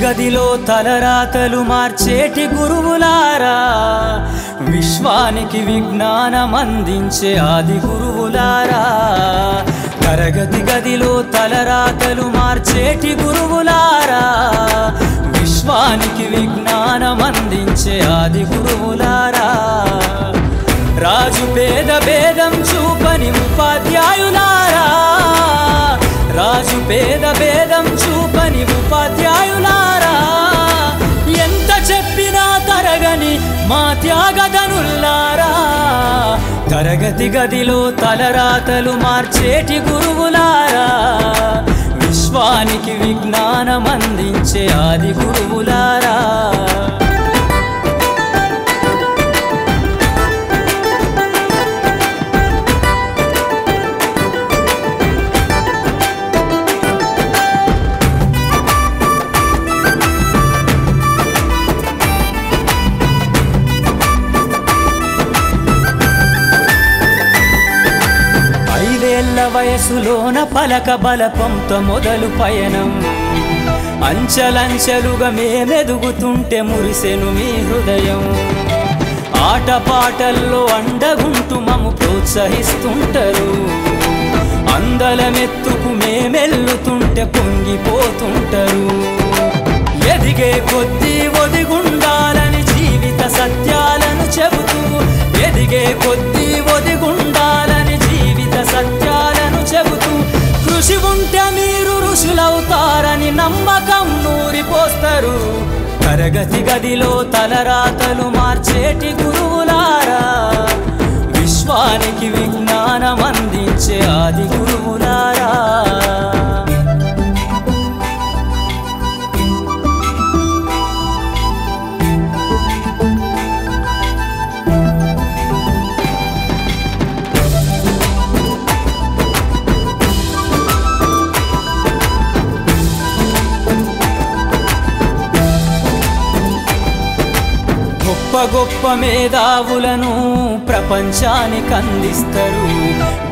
గదిలో తలరాతలు మార్చేటి గురువులారా, విశ్వానికి విజ్ఞానం అందించే ఆది గురువులారా. తరగతి గదిలో తలరాతలు మార్చేటి గురువులారా, విశ్వానికి విజ్ఞానం అందించే ఆది గురువులారా. రాజు పేద భేదం చూపని ఉపాధ్యాయులారా, రాజు పేద భేదం చూపని ఉపాధ్యాయులారా. ఎంత చెప్పినా తరగని మా త్యాగధనుల్లారా, తరగతి గదిలో తలరాతలు మార్చేటి గురువులారా, విశ్వానికి విజ్ఞానం అందించే ఆది గురువులారా. వయసులోన పలక బలపంతో మొదలు పయనం, అంచలంచెలుగా మేమెదుగుతుంటే మురిసెను మీ హృదయం. ఆటపాటల్లో అండగుంటూ మమ్ము ప్రోత్సహిస్తుంటారు, అందలమెత్తుకు మేమెల్లుతుంటే పొంగిపోతుంటారు. ఎదిగే కొద్దీ ఒదిగుండాలని జీవిత సత్యాలను చెబుతూ, ఎదిగే కొద్దీ ఒదిగుండాలని జీవిత సత్యాలను చెబుతూ, కృషి ఉంటే మీరు ఋషులవుతారని నమ్మకం నూరిపోస్తారు. తరగతి గదిలో తలరాతలు మార్చేటి గురువులారా, విశ్వానికి విజ్ఞానం అందించే ఆది గురువులారా. గొప్ప గొప్ప మేధావులను ప్రపంచానికి అందిస్తారు.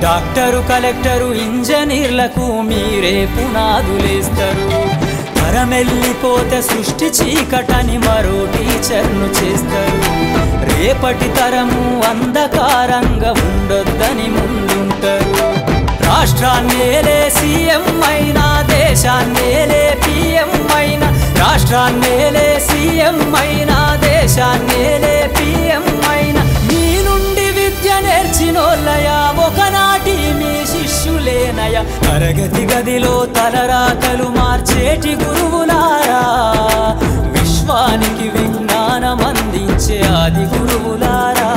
డాక్టరు, కలెక్టరు, ఇంజనీర్లకు మీరే పునాదులేస్తారు. తరమెల్లిపోతే సృష్టి చీకటని మరో టీచర్ను చేస్తారు. రేపటి తరము అంధకారంగా ఉండొద్దని ముందుంటారు. రాష్ట్రాన్నేలే సీఎం అయినా, దేశాన్నేలే పిఎం అయినా, రాష్ట్రాన్నేలే సీఎం అయినా, దేశాన్నేలే పిఎం అయినా, మీ నుండి విద్య నేర్చినోళ్ళయా, ఒకనాటి మీ శిష్యులేనయ. తరగతి గదిలో తలరాతలు మార్చేటి గురువులారా, విశ్వానికి విజ్ఞానం అందించే ఆది గురువులారా.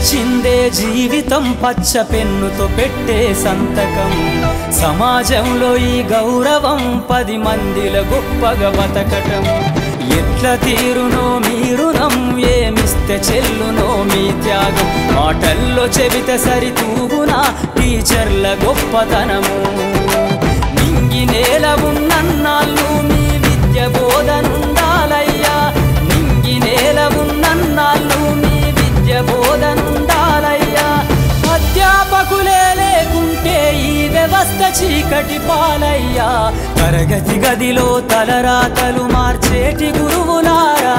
చిందే జీవితం పచ్చ పెన్నుతో పెట్టే సంతకం, సమాజంలో ఈ గౌరవం 10 మందిల గొప్పగా బతకటం. ఎట్ల తీరునో మీ రుణం, ఏమిస్తే చెల్లునో మీ త్యాగం. మాటల్లో చెబితే సరితూగునా టీచర్ల గొప్పతనము. నింగి నేల ఉన్నన్నాళ్ళు మీ విద్య బోధనుండాలయ్యా, నింగి నేల ఉన్నన్నాళ్ళు మీ బోధనుండాలయ్యా. అధ్యాపకులే లేకుంటే ఈ వ్యవస్థ చీకటి పాలయ్యా. తరగతి గదిలో తలరాతలు మార్చేటి గురువులారా,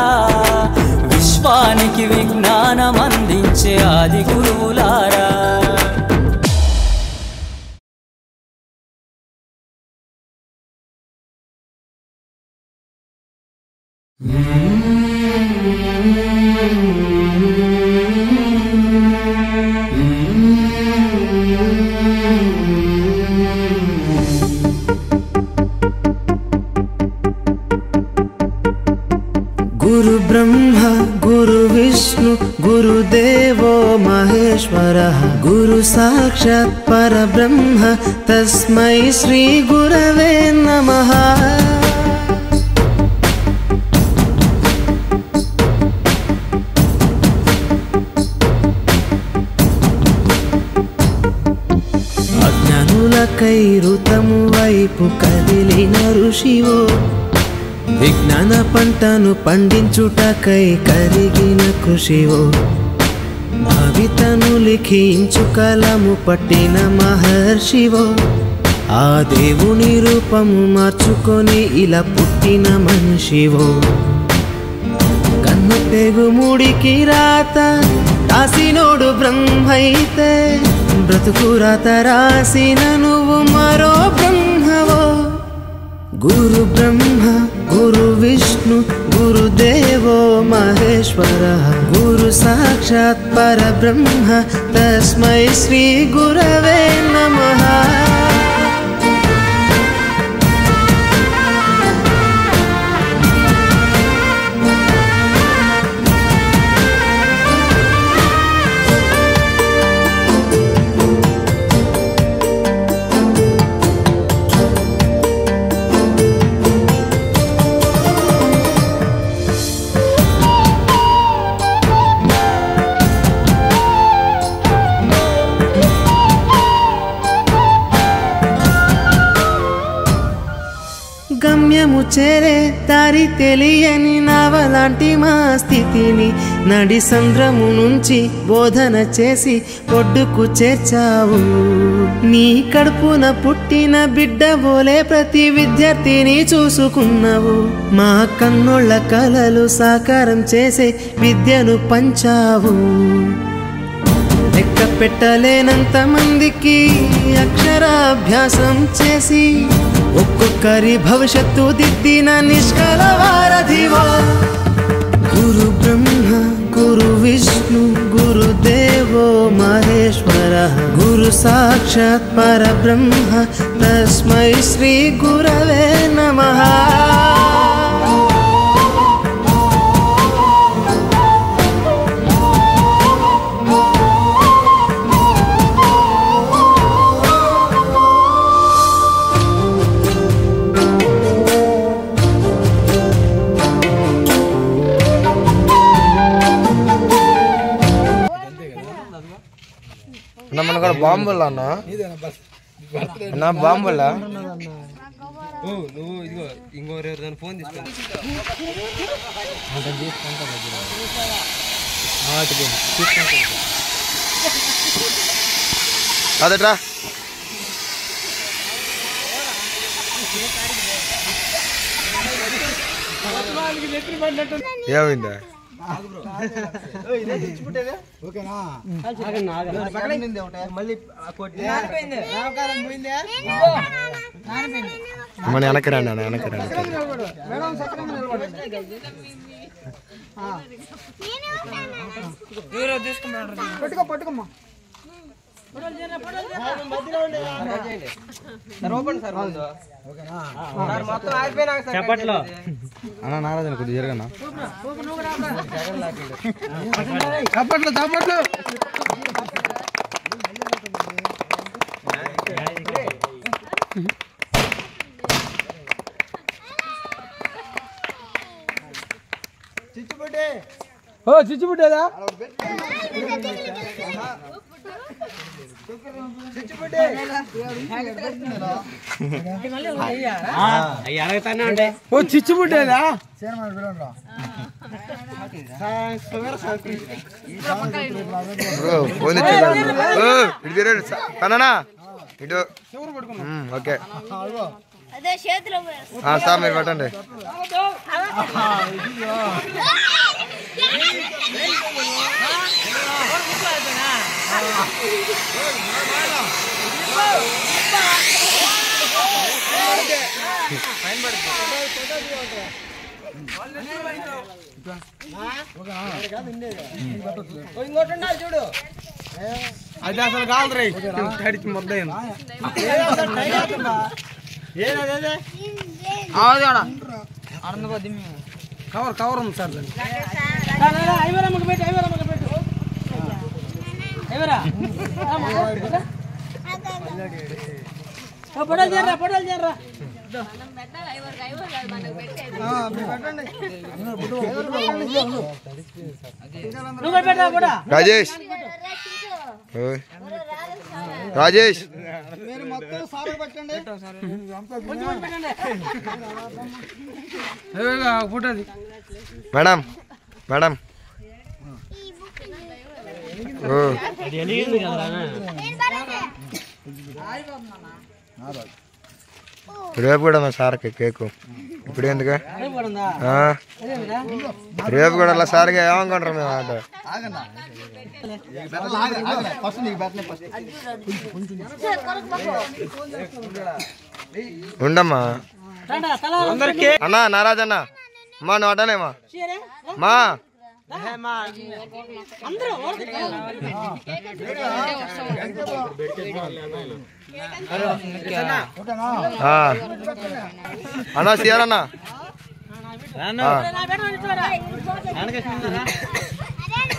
విశ్వానికి విజ్ఞానం అందించే ఆది గురువులారా. गुरु ब्रह्मा गुरु विष्णु गुरुदेवो महेश्वरः गुरु साक्षात् परब्रह्म तस्मै श्री गुरवे नमः। అజ్ఞానులకై ఋతము వైపు కదిలిన ఋషివో విజ్ఞాన పంటను పండించుటకై కరిగిన కృషివో భవితను లిఖించు కలము పట్టిన మహర్షివో ఆ దేవుని రూపము మార్చుకొని ఇలా పుట్టిన మనిషివో కన్ను తెగుముడికి రాత రాసినోడు బ్రహ్మైతే బ్రతుకు రాత రాసిన నువ్వు మరో బ్రహ్మవో। गुरु ब्रह्मा गुरु विष्णु गुरुदेवो महेश्वरः गुरु साक्षात् परब्रह्म तस्मै श्री गुरवे नमः। గమ్యము చేరే దారి తెలియని నావలాంటి మా స్థితిని నడి సంద్రము నుంచి బోధన చేసి ఒడ్డుకు చేర్చావు। నీ కడుపున పుట్టిన బిడ్డ బోలే ప్రతి విద్యార్థిని చూసుకున్నావు। మా కన్నోళ్ళ కలలు సాకారం చేసే విద్యను పంచావు। లెక్క పెట్టలేనంత మందికి అక్షరాభ్యాసం చేసి ఒక్కొక్కరి భవిష్యత్తు దిద్దిన నిష్కల వారధివో। గురు బ్రహ్మ గురు విష్ణు గురుదేవో మహేశ్వరः గురు సాక్షాత్ పరబ్రహ్మ తస్మై శ్రీ గురవే నమః। మన కూడా బాంబులా అన్న అన్న బాంబులా నువ్వు ఇదిగో ఇంకోరు దాని ఫోన్ తీసుకొని అదట్రా ఏమైందా మన వెనకరాండి అన్న వెనకరాండి పట్టుకోమ్మా చెప్పట్లో అన్న నారాజన కొద్దిగా జరగనా చప్పట్లు చప్పట్లు ఓ చిచ్చుబుట్టేదా ఓ చిచ్చుబుట్టేదా తననా ఇటు ఓకే సార్ మీరు పెట్టండి చూడు అది అసలు కాదు రే కడిచి ముద్ద కవర్ కవర్ ఉంది sir Rajesh Rajesh madam madam రేపు కూడా సార్కి కేకు ఇప్పుడు ఎందుకు రేపు కూడా అలా సార్గా ఏమనుకుంటారు మేము ఆట ఉండమ్మా అన్నా నారాజ్ అన్న అమ్మా నువ్వు అడ్డానేమా మా అన్నా సిఆర్ అన్నా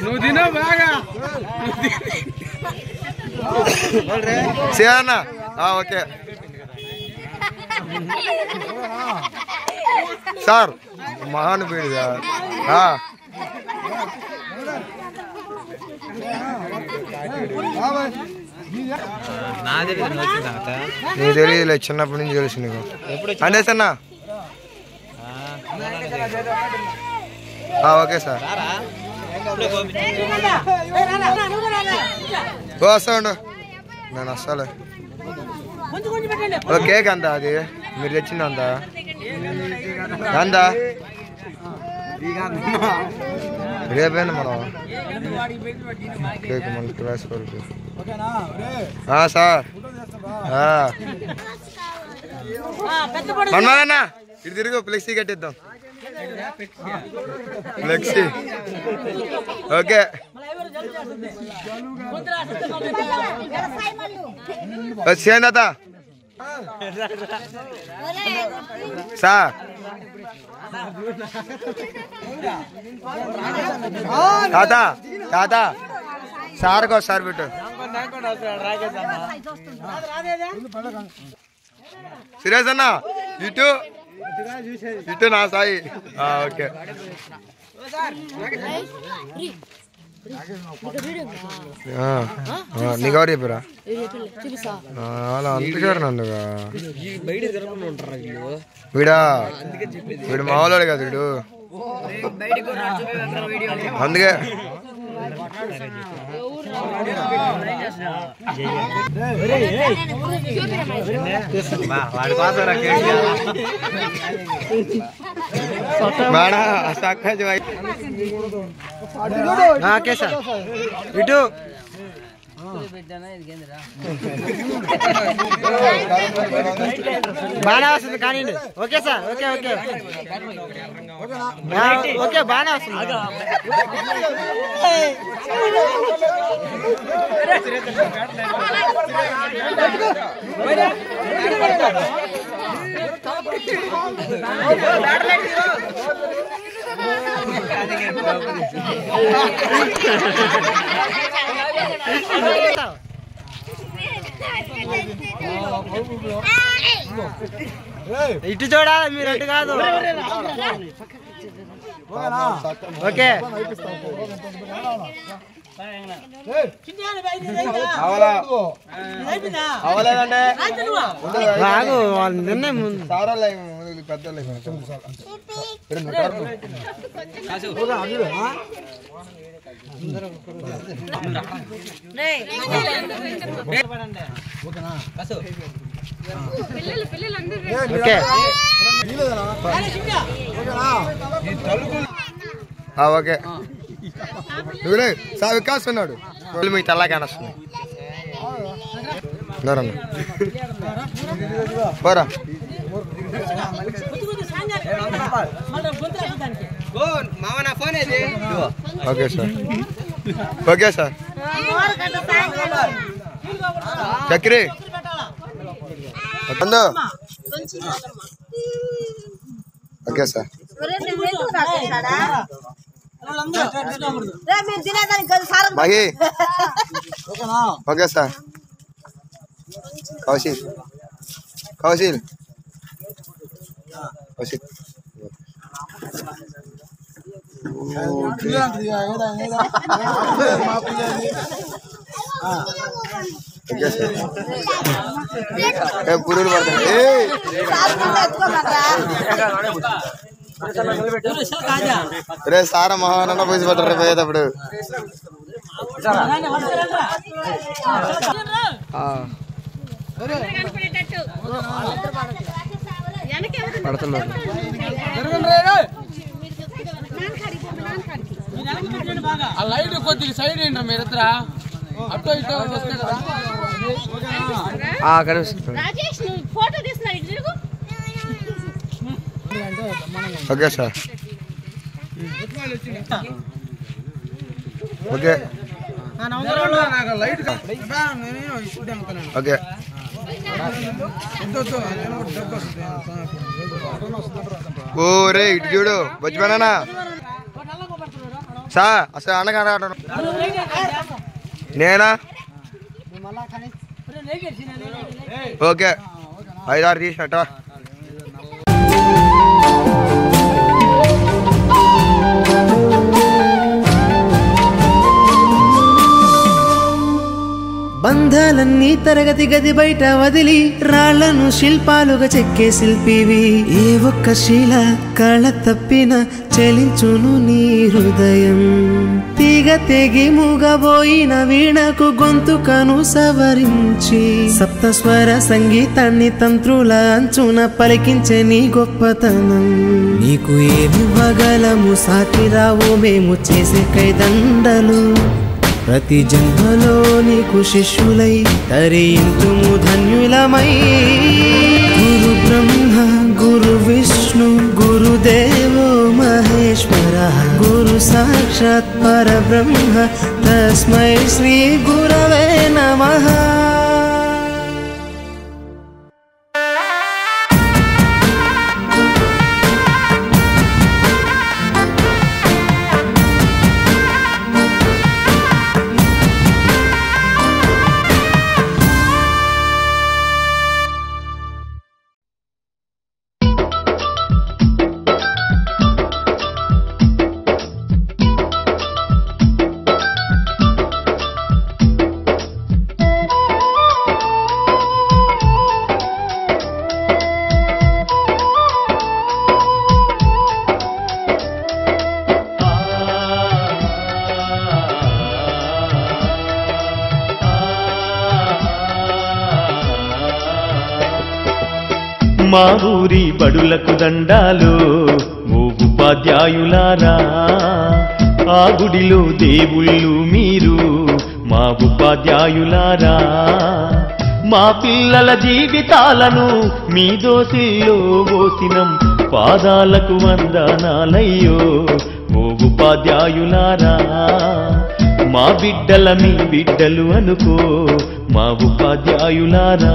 నువ్వు తిన బాగా సిఆర్ అన్నా ఓకే సార్ మహానుభావుడు సార్ నీకు తెలియదులే చిన్నప్పటి నుంచి తెలుసు నీకు అంటే అన్నా ఓకే సార్ వస్తా ఉండు నేను వస్తాలే కేక్ అంతా అది మీరు తెచ్చింది అంతా అంతా రేపేనా మనం కేక్ మన క్లాస్ వరకు సార్ మన్మాదన్నా ఇటు తిరుగు ఫ్లెక్సీ కట్టిద్దాం ఫ్లెక్సీ ఓకే వచ్చేందత సార్ తాత తాత సార్కి ఒకసారి పెట్టు సురేష్ అన్న ఇటు ఇటు నా సాయి ఓకే నీకెవరు చెప్పారా అలా అందుకారు నందుగా వీడా వీడు మామూలు కదా వీడు అందుకే ఓకే సార్ ఇటు బాగా వస్తుంది కానీ okay sir okay okay okay బాగా వస్తుంది ఇటు చూడాలి మీరు అటు కాదు ఓకే అవలేదండి బాగు నిన్నే ముందు పెద్ద ఓకే నువ్వులే సా వికాస్ ఉన్నాడు మీకు తెల్లా కానొస్తుంది పోరా మామ నా ఫోన్ ఏది okay sir okay sir Chakri okay sir Mahi okay sir Kaushik Kaushik Kaushik okay sir పురుగులు పడతాయి రే సారా మహానన్న పోసి పడతారు పోయేటప్పుడు పడుతున్నారు లైట్ కొద్దిగా సైడ్ ఏంట్రా మీరిద్దర అటో ఇటో వస్తాయి కదా ఓకే సార్ ఓకే ఓకే ఓరే ఇటు చూడు వచ్చిపోయినా సార్ అసలు అన్నగా నేనా ఓకే 5-6 తీసినట్ట బంధాలన్నీ తరగతి గది బయట వదిలి రాళ్లను శిల్పాలుగా చెక్కే శిల్పివి ఏ ఒక్క శీల కళ తప్పిన చెలించును నీ హృదయం తీగ తెగి మూగబోయిన వీణకు గొంతుకను సవరించి సప్తస్వర సంగీతాన్ని తంత్రుల అంచున పలికించే నీ గొప్పతనం నీకు ఏమివ్వగలము సాటి రావు మేము చేసే కైదండలు ప్రతి జన్మలో నీకు శిష్యులై తరింతుము ధన్యులమై గురు బ్రహ్మ గురు విష్ణు గురుదేవో మహేశ్వర గురు సాక్షాత్ పరబ్రహ్మ తస్మై శ్రీ గురవే నమః మా ఊరి బడులకు దండాలు ఓ ఉపాధ్యాయులారా ఆ గుడిలో దేవుళ్ళు మీరు మా ఉపాధ్యాయులారా మా పిల్లల జీవితాలను మీ దోసిల్లో పోసినం పాదాలకు వందనాలయ్యో ఓ ఉపాధ్యాయులారా మా బిడ్డల మీ బిడ్డలు అనుకో మా ఉపాధ్యాయులారా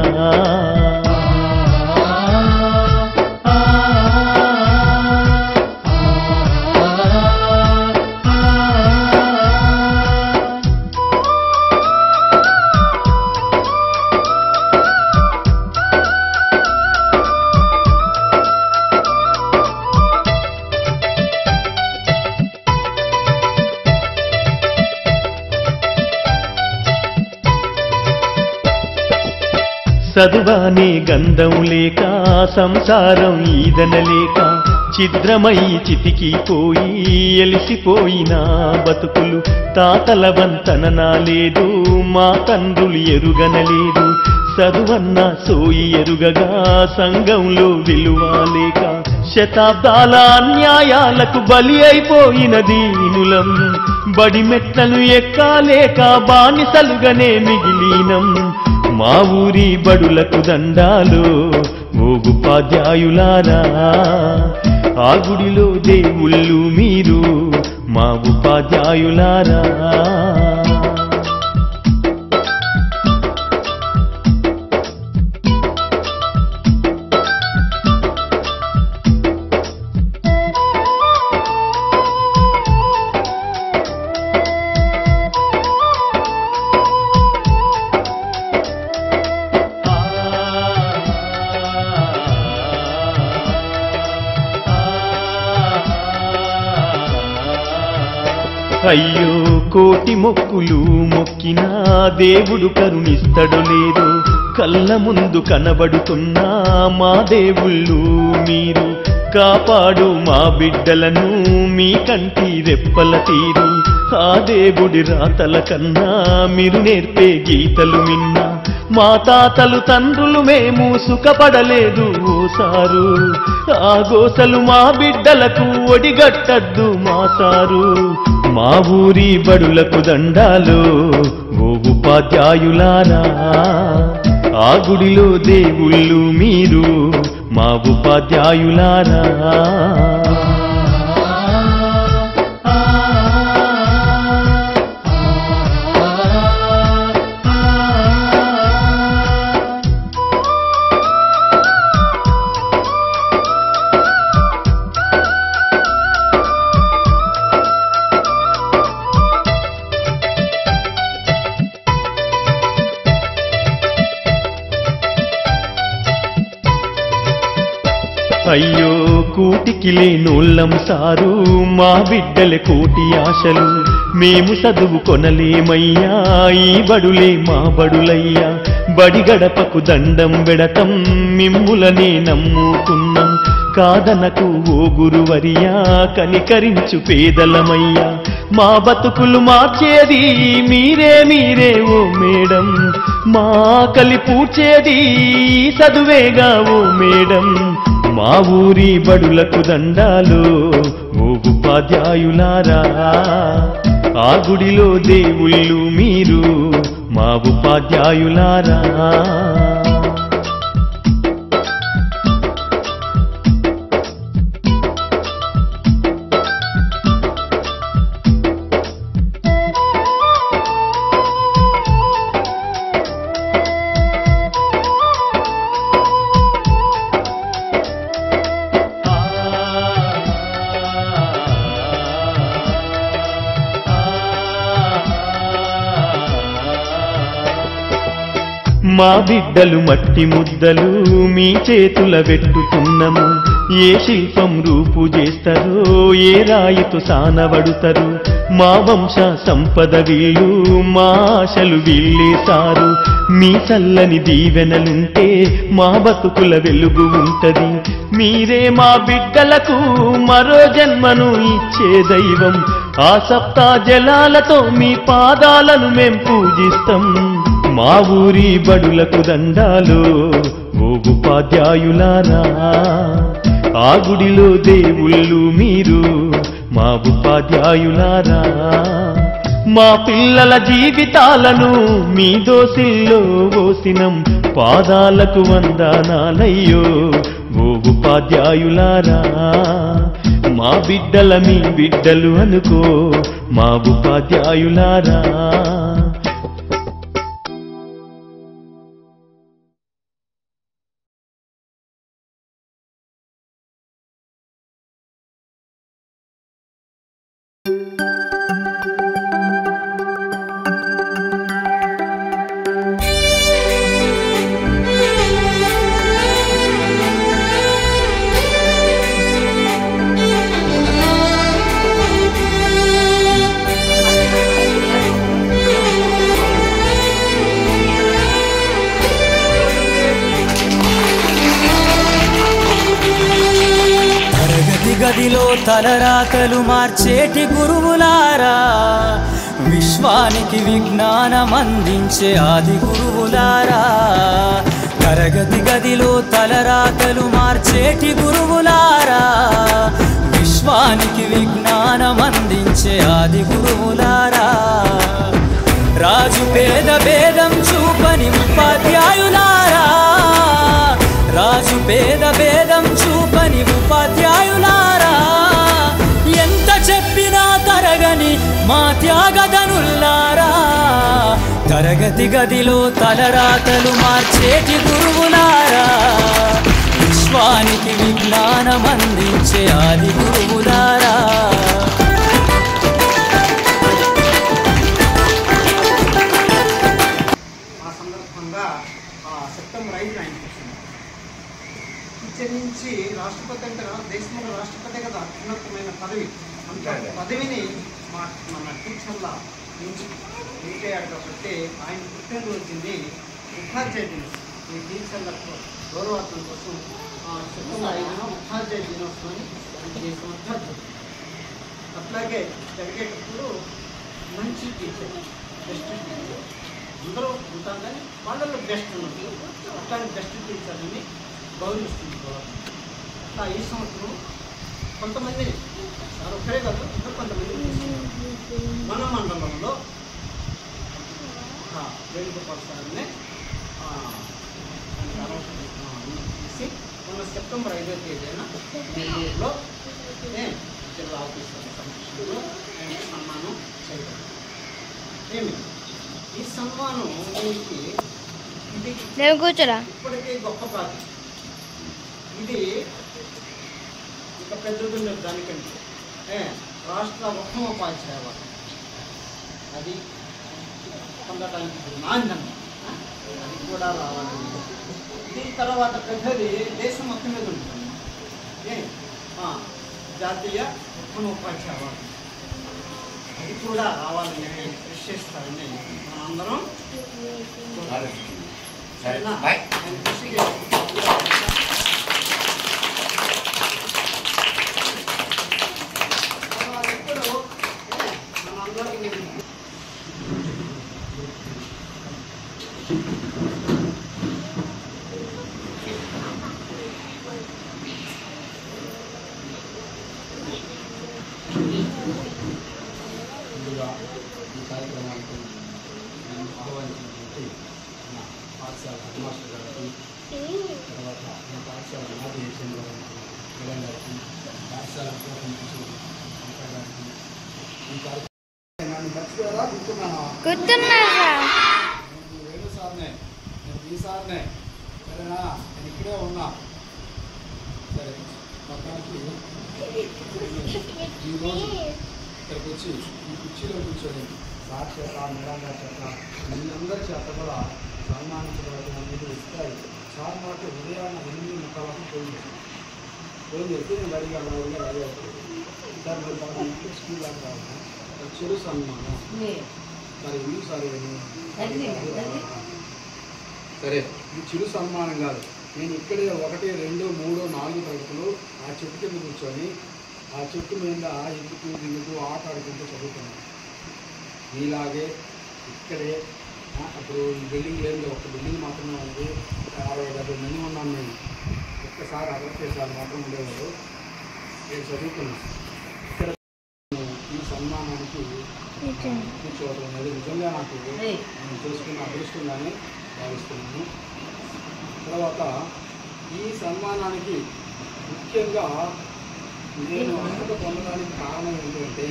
చదువానే గంధం లేక సంసారం ఈదనలేక ఛిద్రమై చితికిపోయి ఎలిసిపోయిన బతుకులు తాతల వంతననా లేదు మా తండ్రులు ఎరుగనలేదు చదువన్న సోయి ఎరుగగా సంఘంలో విలువలేక శతాబ్దాల అన్యాయాలకు బలి అయిపోయిన దీనులం బడిమెట్లను ఎక్కాలేక బానిసలుగానే మిగిలినం మా ఊరి బడులకు దండాలు ఓ ఉపాధ్యాయులారా ఆ గుడిలో దేవుళ్ళు మీరు మా ఉపాధ్యాయులారా. అయ్యో కోటి మొక్కులు మొక్కినా దేవుడు కరుణిస్తడు లేదు. కళ్ళ ముందు కనబడుతున్నా మా దేవుళ్ళు మీరు. కాపాడు మా బిడ్డలను మీ కంటి రెప్పల తీరు. ఆ దేవుడి రాతల కన్నా మీరు నేర్పే గీతలు మిన్నా. మా తాతలు తండ్రులు మేము సుఖపడలేదు ఓసారు. ఆ గోసలు మా బిడ్డలకు ఒడిగట్టద్దు మా సారు. మా ఊరి బడులకు దండాలు ఓ ఉపాధ్యాయులారా. ఆ గుడిలో దేవుళ్ళు మీరు మా ఉపాధ్యాయులారా. అయ్యో కూటికి లేనోళ్ళం సారు. మా బిడ్డల కోటి ఆశలు మేము చదువు కొనలేమయ్యా. ఈ బడులే మా బడులయ్యా. బడి గడపకు దండం పెడతం మిమ్ములనే నమ్ముకున్నాం. కాదనకు ఓ గురువరియా కనికరించు పేదలమయ్యా. మా బతుకులు మార్చేది మీరే మీరే ఓ మేడం. మా ఆకలి పూడ్చేది చదువేగా ఓ మేడం. మా ఊరి బడులకు దండాలు ఓ ఉపాధ్యాయులారా. ఆ గుడిలో దేవుళ్ళు మీరు మా ఉపాధ్యాయులారా. మా బిడ్డలు మట్టి ముద్దలు మీ చేతుల పెట్టుకున్నాము. ఏ శిల్పం రూపు చేస్తారో ఏ రాయితో సానబడుతారు. మా వంశ సంపద వీళ్ళు మా ఆశలు వీళ్ళేసారు. మీ చల్లని దీవెనలుంటే మా బతుకుల వెలుగు ఉంటది. మీరే మా బిడ్డలకు మరో జన్మను ఇచ్చే దైవం. ఆ సప్తా జలాలతో మీ పాదాలను మేం పూజిస్తాం. మా ఊరి బడులకు దండాలు ఓ ఉపాధ్యాయులారా. ఆ గుడిలో దేవుళ్ళు మీరు మా ఉపాధ్యాయులారా. మా పిల్లల జీవితాలను మీ దోసిల్లో పోసినం. పాదాలకు వందనాలయ్యో ఓ ఉపాధ్యాయులారా. మా బిడ్డల మీ బిడ్డలు అనుకో మా ఉపాధ్యాయులారా. గదిలో తలరాతలు మార్చేటి గురువులారా. విశ్వానికి విజ్ఞానం అందించే ఆది గురువులారా. తరగతి గదిలో తలరాతలు మార్చేటి గురువులారా. విశ్వానికి విజ్ఞానం అందించే ఆది గురువులారా. రాజు పేద భేదం చూపని ఉపాధ్యాయులారా. రాజు పేద భేదం చూపని ఉపాధ్యాయులారా. తరగతి గదిలో తలరాతలు మార్చేటి గురువులారా, విశ్వానికి విజ్ఞానం అందించే ఆది గురువులారా. ఆ సందర్భంగా సెప్టెంబర్ 5 ఆయన నుంచి రాష్ట్రపతి అంటే దేశంలో రాష్ట్రపతి కదా ఉన్నతమైన పదవి. అంత పదవిని మన టీచర్ల నుంచి నిలిపేయాడు కాబట్టి ఆయన పుట్టినరోజుని ఉపాధ్యాయ దినోత్సవం, ఈ టీచర్లకు గౌరవార్థం కోసం సెప్టెంబర్ 5న ఉపాధ్యాయ దినోత్సవాన్ని చేసినట్టు. అట్లాగే జరిగేటప్పుడు మంచి టీచర్, బెస్ట్ టీచర్ అందరూ ఉంటాం, కానీ వాళ్ళలో బెస్ట్ ఉన్నది. అట్లాంటి బెస్ట్ టీచర్ని గౌరవిస్తుంది గవర్నమెంట్. అట్లా ఈ సంవత్సరం కొంతమంది ఒక్కరే కాదు ఇంకా కొంతమంది మన మండలంలో వేణుగోపాల్ సార్ని తీసి మొన్న సెప్టెంబర్ 5వ తేదీన నెల్లూరులో జిల్లా ఆఫీసర్ల సమక్షంలో సన్మానం చేయడం. ఏమి ఈ సన్మానం దీనికి ఇది ఇప్పటికీ గొప్ప ప్రాజెక్ట్. ఇది ఇక పెద్దదున్న దానికంటే రాష్ట్ర ఉత్తమోపాధ్యాయ అవార్డు అది పొందడానికి నాందం అది కూడా రావాలని. దీని తర్వాత పెద్దది దేశం మొత్తం మీద ఉంటుంది జాతీయ ఉత్తమోపాధ్యాయ అవార్డు, అది కూడా రావాలని కృషి చేస్తారని మనందరం సరేనా. కృషి ఈ కార్యక్రమానికి ఆహ్వానించినటువంటి మా పాఠశాల హెడ్ మాస్టర్ గారికి, తర్వాత మా పాఠశాల మాజీ హెచ్ఎం గారికి, పాఠశాల గారికి, ఈ కార్యక్రమాన్ని మర్చిపోయారా? గుర్తున్నా వేణు సార్నే, నేను ఈ సార్నే, సరేనా? నేను ఇక్కడే ఉన్నా. సరే, మొత్తానికి ఈరోజు ఇక్కడికి వచ్చి ఈ కుర్చీలో కూర్చొని సార్ చేత, మేడం గారి చేత, వీళ్ళందరి చేత కూడా సన్మానించబడటం అనేది ఇస్తాయి. సార్ మాకు ఉదయాన్న 8:30 ఫోన్ చేసి నేను రెడీగా రెడీ అవుతుంది సార్. మీరు బాగా ఇంట్లో స్కూల్ లాగా కావాలి, చెడు సన్మానం మరి ఎందుకు సార్ సరే, ఇది చిరు సన్మానం కాదు. నేను ఇక్కడే 1, 2, 3, 4 తరగతులు ఆ చెట్టు కింద కూర్చొని ఆ చెట్టు మీద ఎందుకు దిగుతూ ఆట ఆడుకుంటూ చదువుతున్నాను. మీలాగే ఇక్కడే అప్పుడు ఈ బిల్డింగ్ లేదు, ఒక బిల్డింగ్ మాత్రమే ఉంది. 60-70 మంది ఉన్నాం మేము. ఒక్కసారి అగ్రదేశాలు మాత్రం ఉండేవారు. నేను చదువుకున్నాను. ఇక్కడ ఈ సన్మానానికి కూర్చోవడం అనేది నిజంగా నాకు నేను చేసుకున్న అదృష్టంగానే భావిస్తున్నాను. తర్వాత ఈ సన్మానానికి ముఖ్యంగా నేను అర్హత పొందడానికి కారణం ఏంటంటే,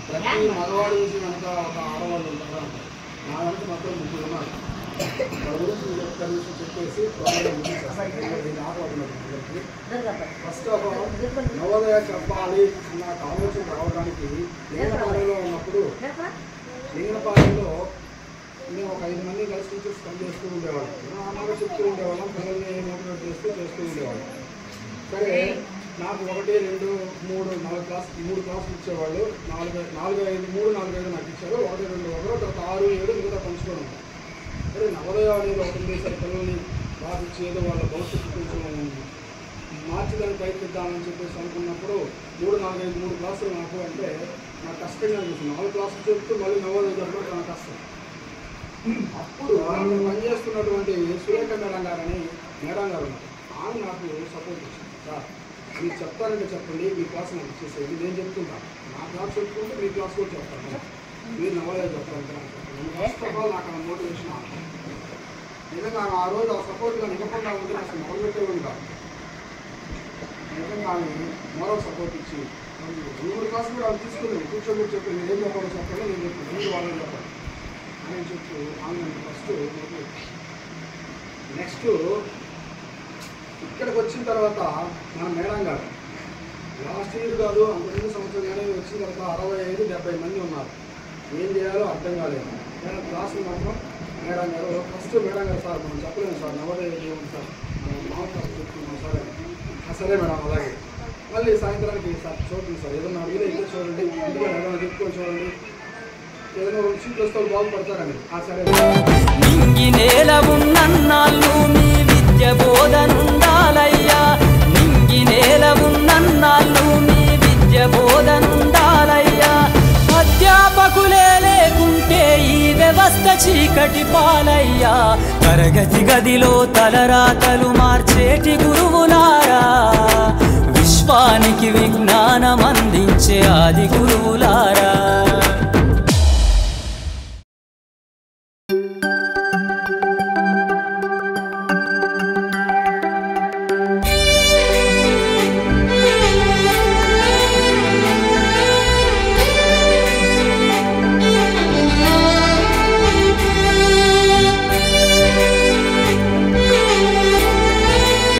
ప్రతి మగవాడి నుంచి కనుక ఒక ఆడవాళ్ళు ఉంటారా, నా వెంట మొత్తం 3 ఉన్నారు. వాళ్ళ గురించి చెప్పేసి దీన్ని ఆటవాడుతున్నారు. ఫస్ట్ ఆఫ్ ఆల్ నవోదయ చెప్పాలి నాకు ఆలోచన రావడానికి లింగనపాలెంలో ఉన్నప్పుడు, లింగనపాలెంలో మేము ఒక 5 మంది కలిసి టీచర్స్ పని చేస్తూ ఉండేవాళ్ళం. నాన్నగా చెప్తూ ఉండేవాళ్ళం, పిల్లల్ని మోటివేట్ చేస్తూ ఉండేవాళ్ళం. సరే, నాకు 1, 2, 3, 4 క్లాసులు 3 క్లాసులు ఇచ్చేవాళ్ళు. 4, 5 నాకు ఇచ్చారు. 1, 2 తర్వాత 6, 7 మిగతా పంచుకోవడం. సరే, నవోదయ అనేది అవుతుంది. సరే, పిల్లల్ని బాగా ఇచ్చి ఏదో వాళ్ళ భవిష్యత్తు కొంచెం మార్చడానికి ప్రయత్నిద్దామని చెప్పేసి అనుకున్నప్పుడు 3, 4, 5, 3 క్లాసులు నాకు అంటే నాకు కష్టంగా అనిపిస్తుంది. 4 క్లాసులు చెప్తూ మళ్ళీ నవోదయ చెప్పడం నాకు కష్టం. అప్పుడు నేను పనిచేస్తున్నటువంటి సురేఖ మేడం గారని మేడం గారు ఉన్నారు. ఆమె నాకు సపోర్ట్ ఇచ్చింది. సార్, మీరు చెప్తారంటే చెప్పండి, మీ క్లాస్ నాకు ఇచ్చేసేది, నేను చెప్తుంటాను. నా క్లాస్ చెప్పుకుంటే మీ క్లాస్ కూడా చెప్తాను, మీరు నవోదయ చెప్తారంటే ఫస్ట్ ఆఫ్ ఆల్ నాకు మోటివేషన్. నిజంగా ఆ రోజు ఆ సపోర్ట్గా నిలకుండా ఉంటే అసలు మొదలుపెట్టేవాడు కాదు. నిజంగా ఆమె మరొక సపోర్ట్ ఇచ్చి 3 క్లాసులు కూడా వాళ్ళు తీసుకుని కూర్చోబెట్టి చెప్పి నేను ఏం చెప్పాలో చెప్పండి, నేను చెప్పాను, మీరు వాళ్ళని చెప్పండి. నేను చెప్పు ఆన్లైన్ ఫస్ట్ నెక్స్ట్ ఇక్కడికి వచ్చిన తర్వాత మన మేడం గారు లాస్ట్ ఇయర్ కాదు అంతకుముందు సంవత్సరం కానీ వచ్చిన తర్వాత 65-70 మంది ఉన్నారు. ఏం చేయాలో అర్థం కాలేదు. నేను క్లాసులు మాత్రం మేడం గారు ఫస్ట్ మేడం గారు సార్ మనం చెప్పలేము సార్ నవోదయ ఏముంది సార్ మనం మామూలు చెప్తున్నాం సరే సరే మేడం అలాగే మళ్ళీ సాయంత్రానికి సార్ చూడండి సార్ ఏదన్నా అడిగితే ఇక్కడ చూడండి ఇంటికి ఏదైనా చెప్పుకొని చూడండి ఏదైనా సీట్లు వస్తే బాగుపడతారండి సరే నింగి నేల ఉన్నన్నాళ్ళు మీ విద్య బోధనుండాలయ్యా నింగి నేల ఉన్నన్నాళ్ళు మీ విద్య బోధనుండాలయ్యా అధ్యాపకులే లేకుంటే ఈ వ్యవస్థ చీకటి పాలయ్యా తరగతి గదిలో తలరాతలు మార్చేటి గురువులారా విశ్వానికి విజ్ఞానం అందించే ఆది గురువులారా